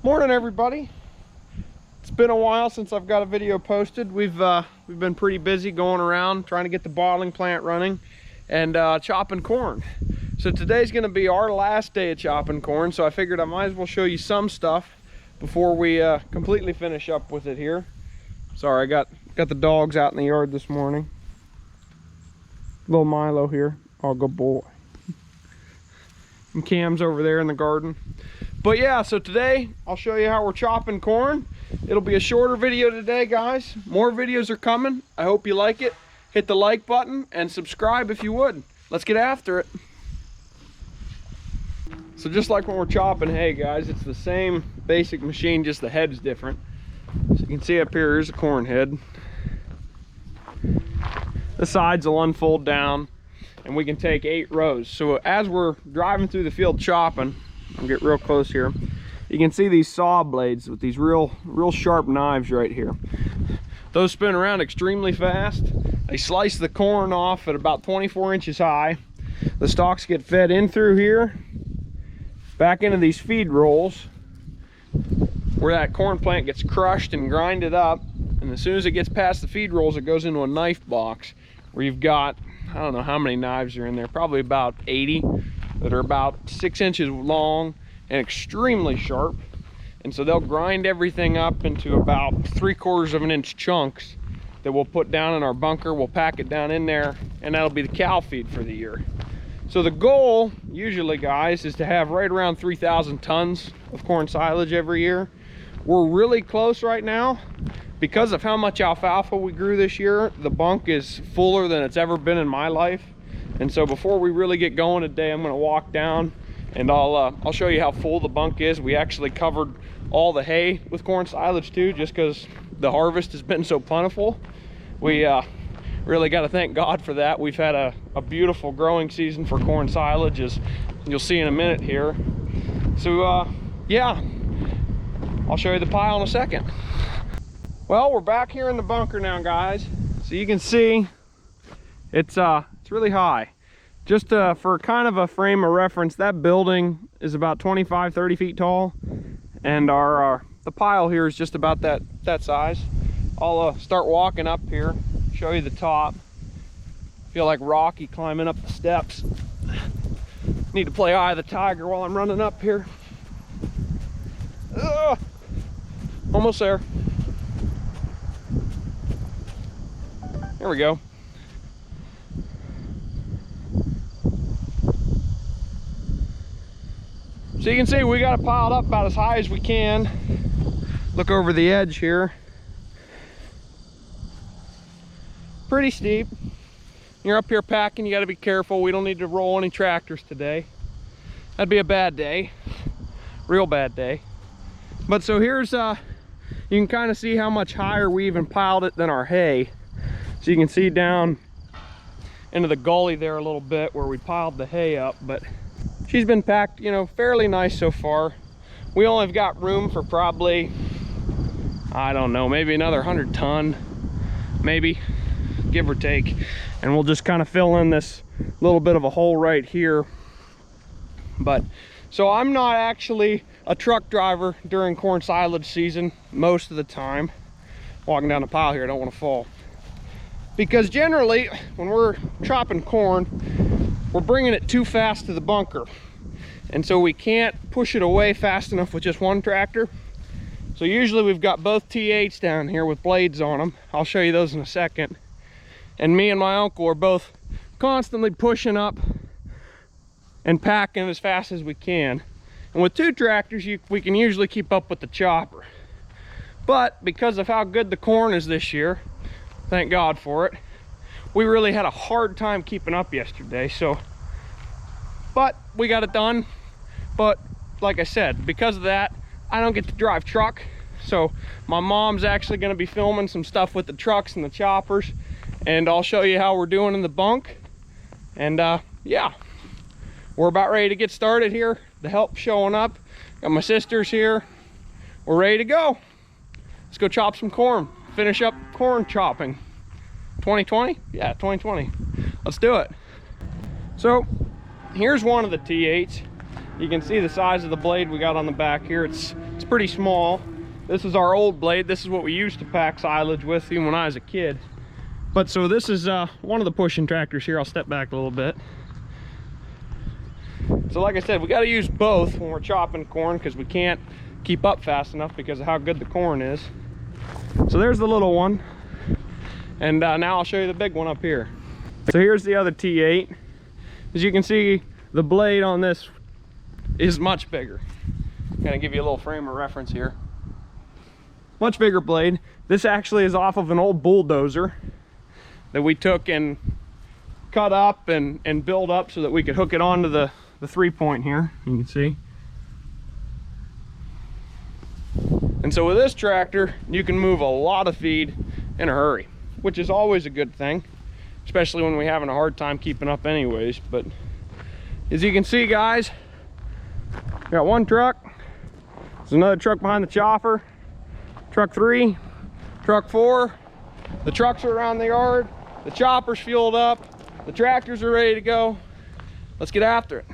Morning, everybody. It's been a while since I've got a video posted. We've been pretty busy going around trying to get the bottling plant running and chopping corn. So today's going to be our last day of chopping corn, so I figured I might as well show you some stuff before we completely finish up with it here. Sorry, I got the dogs out in the yard this morning. Little Milo here. Oh, good boy. And Cam's over there in the garden. But yeah, so today I'll show you how we're chopping corn. It'll be a shorter video today, guys. More videos are coming. I hope you like it. Hit the like button and subscribe if you would. Let's get after it. So just like when we're chopping hay, guys, it's the same basic machine, just the head's different. So you can see up here, here's a corn head. The sides will unfold down and we can take 8 rows. So as we're driving through the field chopping, I'll get real close here. You can see these saw blades with these real sharp knives right here. Those spin around extremely fast. They slice the corn off at about 24 inches high. The stalks get fed in through here, back into these feed rolls, where that corn plant gets crushed and grinded up. And as soon as it gets past the feed rolls, it goes into a knife box where you've got, I don't know how many knives are in there, probably about 80 that are about 6 inches long and extremely sharp. And so they'll grind everything up into about 3/4 of an inch chunks that we'll put down in our bunker. We'll pack it down in there, and that'll be the cow feed for the year. So the goal usually, guys, is to have right around 3,000 tons of corn silage every year. We're really close right now. Because of how much alfalfa we grew this year, the bunk is fuller than it's ever been in my life. And so before we really get going today, I'm gonna walk down and I'll show you how full the bunk is. We actually covered all the hay with corn silage too, just because the harvest has been so plentiful. We really got to thank God for that. We've had a beautiful growing season for corn silage, as you'll see in a minute here. So yeah, I'll show you the pile in a second. Well, we're back here in the bunker now, guys. So you can see it's really high. Just for kind of a frame of reference, that building is about 25-30 feet tall, and the pile here is just about that size. I'll start walking up here, show you the top. Feel like Rocky climbing up the steps. Need to play Eye of the Tiger while I'm running up here. Ugh. Almost there. There we go. So you can see we got it piled up about as high as we can. Look over the edge here. Pretty steep. You're up here packing, you got to be careful. We don't need to roll any tractors today. That'd be a bad day. Real bad day. But so here's, you can kind of see how much higher we even piled it than our hay. So you can see down into the gully there a little bit where we piled the hay up, but she's been packed, you know, fairly nice so far. We only have got room for probably, I don't know, maybe another 100 ton, maybe, give or take. And we'll just kind of fill in this little bit of a hole right here. But, so I'm not actually a truck driver during corn silage season most of the time. Walking down the pile here, I don't want to fall. Because generally, when we're chopping corn, we're bringing it too fast to the bunker. And so we can't push it away fast enough with just one tractor. So usually we've got both T8s down here with blades on them. I'll show you those in a second. And me and my uncle are both constantly pushing up and packing as fast as we can. And with 2 tractors, we can usually keep up with the chopper. But because of how good the corn is this year, thank God for it, we really had a hard time keeping up yesterday. So, but we got it done. But like I said, because of that, I don't get to drive truck. So my mom's actually going to be filming some stuff with the trucks and the choppers, and I'll show you how we're doing in the bunk. And yeah, we're about ready to get started here. The help's showing up. Got my sisters here. We're ready to go. Let's go chop some corn. Finish up corn chopping. 2020? Yeah, 2020. Let's do it. So here's one of the T8s. You can see the size of the blade we got on the back here. It's pretty small. This is our old blade. This is what we used to pack silage with even when I was a kid. But so this is one of the pushing tractors here. I'll step back a little bit. So like I said, we got to use both when we're chopping corn because we can't keep up fast enough because of how good the corn is. So there's the little one. And now I'll show you the big one up here. So here's the other T8. As you can see, the blade on this is much bigger. Kind of give you a little frame of reference here. Much bigger blade. This actually is off of an old bulldozer that we took and cut up and built up so that we could hook it onto the 3-point here. You can see. And so with this tractor, you can move a lot of feed in a hurry, which is always a good thing, especially when we're having a hard time keeping up anyways. But as you can see, guys, we got one truck. There's another truck behind the chopper. Truck 3, truck 4. The trucks are around the yard. The chopper's fueled up. The tractors are ready to go. Let's get after it.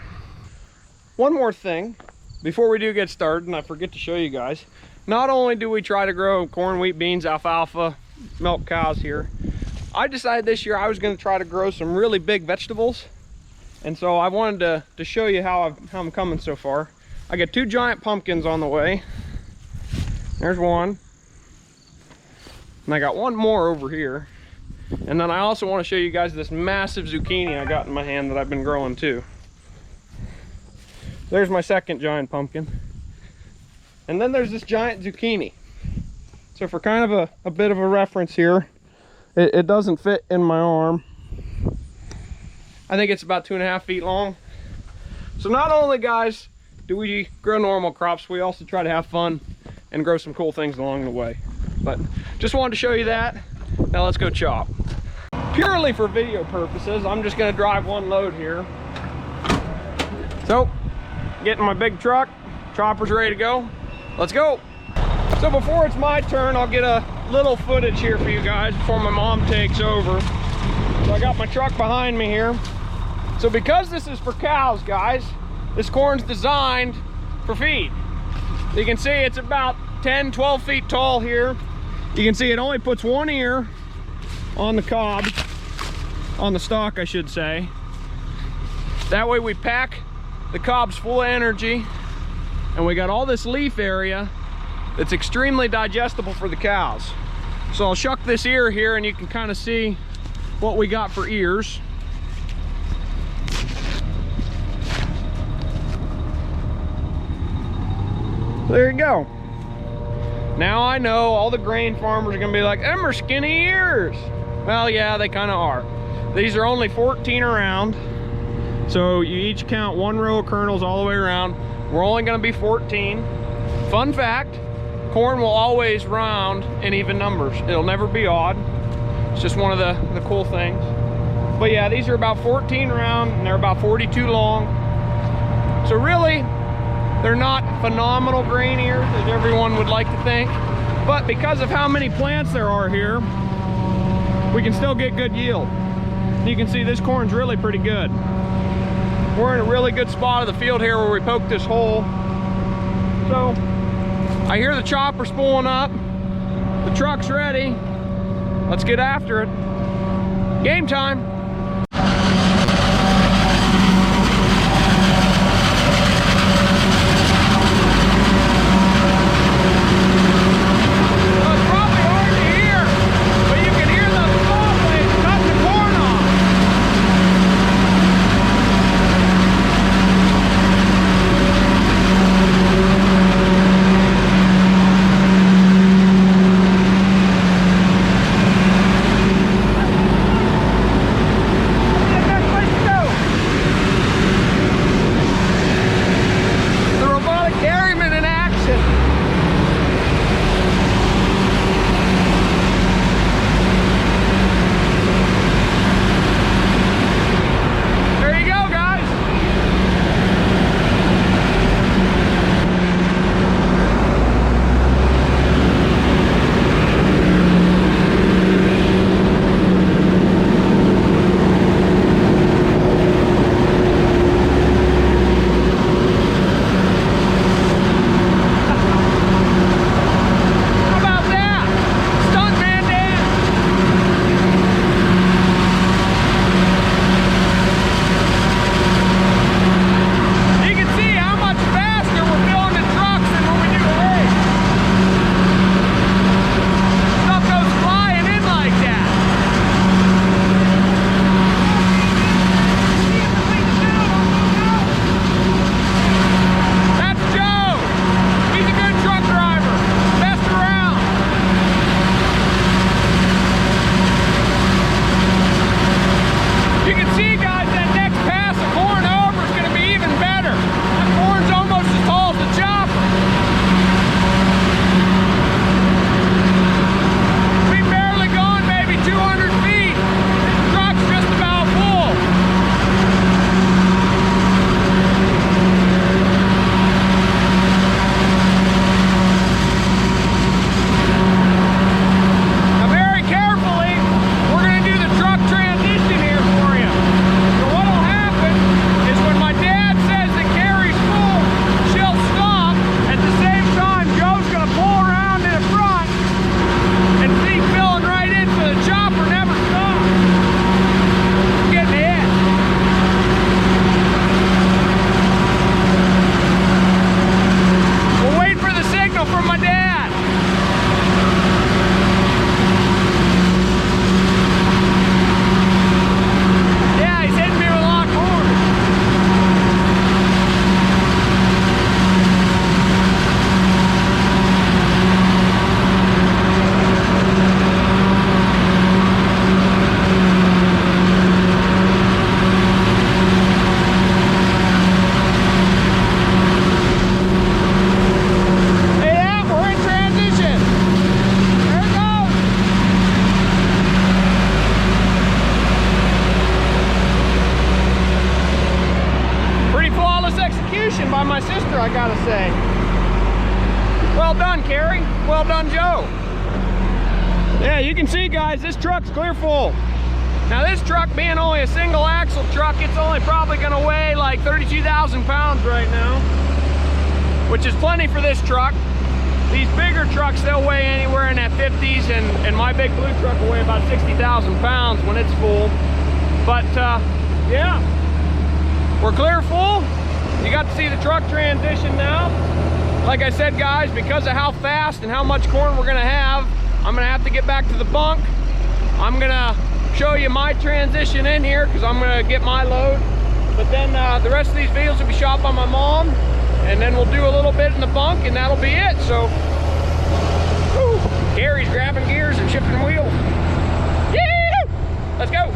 One more thing before we do get started, and I forget to show you guys. Not only do we try to grow corn, wheat, beans, alfalfa, milk cows here, I decided this year I was going to try to grow some really big vegetables. And so I wanted to show you how I'm coming so far. I got 2 giant pumpkins on the way. There's one. And I got one more over here. And then I also want to show you guys this massive zucchini I got in my hand that I've been growing too. There's my second giant pumpkin. And then there's this giant zucchini. So for kind of a bit of a reference here, it doesn't fit in my arm. I think it's about 2.5 feet long. So not only, guys, do we grow normal crops, we also try to have fun and grow some cool things along the way. But just wanted to show you that. Now let's go chop. Purely for video purposes, I'm just gonna drive one load here. So, getting my big truck, chopper's ready to go. Let's go. So before it's my turn, I'll get a little footage here for you guys before my mom takes over. So I got my truck behind me here. So because this is for cows, guys, this corn's designed for feed. You can see it's about 10, 12 feet tall here. You can see it only puts one ear on the cob, on the stalk I should say. That way we pack the cobs full of energy, and we got all this leaf area that's extremely digestible for the cows. So I'll shuck this ear here and you can kind of see what we got for ears. There you go. Now I know all the grain farmers are gonna be like, them are skinny ears. Well, yeah, they kind of are. These are only 14 around. So you each count one row of kernels all the way around. We're only gonna be 14. Fun fact, corn will always round in even numbers. It'll never be odd. It's just one of the cool things. But yeah, these are about 14 round and they're about 42 long. So really, they're not phenomenal grain ears as everyone would like to think. But because of how many plants there are here, we can still get good yield. You can see this corn's really pretty good. We're in a really good spot of the field here where we poked this hole. So I hear the chopper's pulling up. The truck's ready. Let's get after it. Game time. I gotta say. Well done, Carrie. Well done, Joe. Yeah, you can see, guys, this truck's clear full. Now this truck being only a single axle truck, it's only probably gonna weigh like 32,000 pounds right now, which is plenty for this truck. These bigger trucks, they'll weigh anywhere in that 50s, and my big blue truck will weigh about 60,000 pounds when it's full. But yeah, we're clear full. You got to see the truck transition now. Like I said, guys, because of how fast and how much corn we're gonna have, I'm gonna have to get back to the bunk. I'm gonna show you my transition in here because I'm gonna get my load. But then the rest of these videos will be shot by my mom, and then we'll do a little bit in the bunk, and that'll be it. So, whew, Gary's grabbing gears and shifting wheels. Yeah, let's go.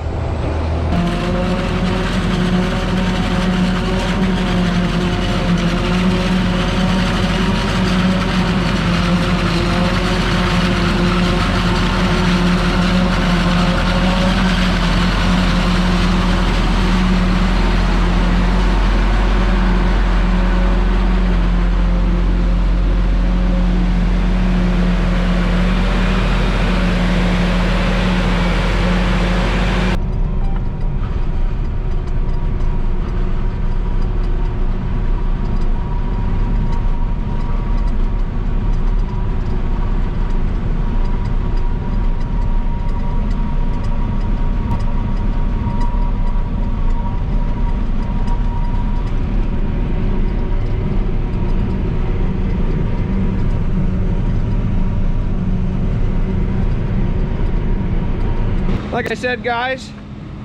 Like I said, guys,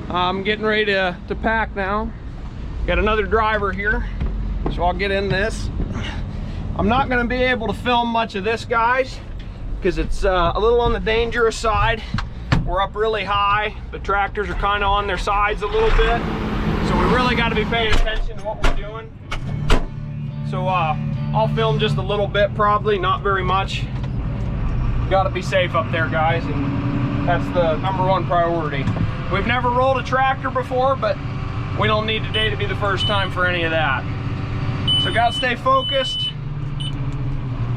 I'm getting ready to pack now. Got another driver here, so I'll get in this. I'm not going to be able to film much of this, guys, because it's a little on the dangerous side. We're up really high. The tractors are kind of on their sides a little bit, so we really got to be paying attention to what we're doing. So I'll film just a little bit, probably not very much. Got to be safe up there, guys, and that's the #1 priority. We've never rolled a tractor before, but we don't need today to be the first time for any of that. So gotta stay focused.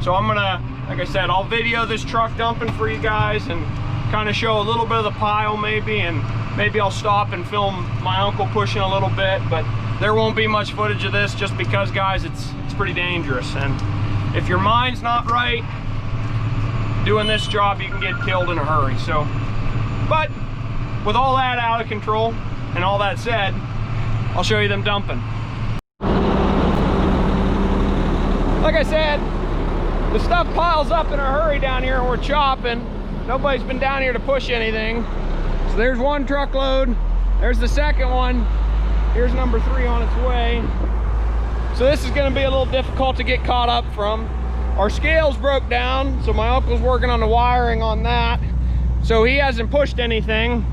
So I'm gonna, like I said, I'll video this truck dumping for you guys and kind of show a little bit of the pile maybe, and maybe I'll stop and film my uncle pushing a little bit, but there won't be much footage of this just because, guys, it's pretty dangerous. And if your mind's not right, doing this job, you can get killed in a hurry. So, but with all that out of control and all that said, I'll show you them dumping. Like I said, the stuff piles up in a hurry down here and we're chopping. Nobody's been down here to push anything. So there's one truckload, there's the second one, here's #3 on its way. So this is going to be a little difficult to get caught up from. Our scales broke down, so my uncle's working on the wiring on that. So he hasn't pushed anything.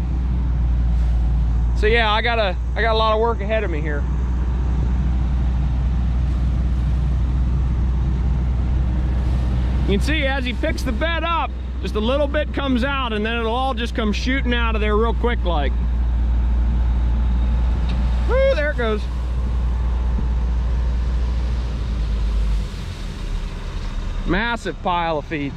So yeah, I got a lot of work ahead of me here. You can see as he picks the bed up, just a little bit comes out, and then it'll all just come shooting out of there real quick like. Woo, there it goes. Massive pile of feed.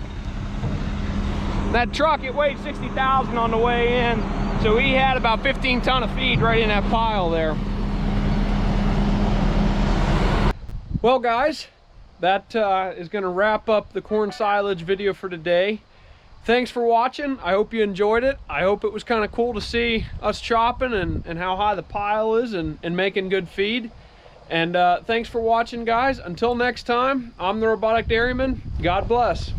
That truck, it weighed 60,000 on the way in, so he had about 15 ton of feed right in that pile there. Well, guys, that is going to wrap up the corn silage video for today. Thanks for watching. I hope you enjoyed it. I hope it was kind of cool to see us chopping and how high the pile is and making good feed. And thanks for watching, guys. Until next time, I'm the Robotic Dairyman. God bless.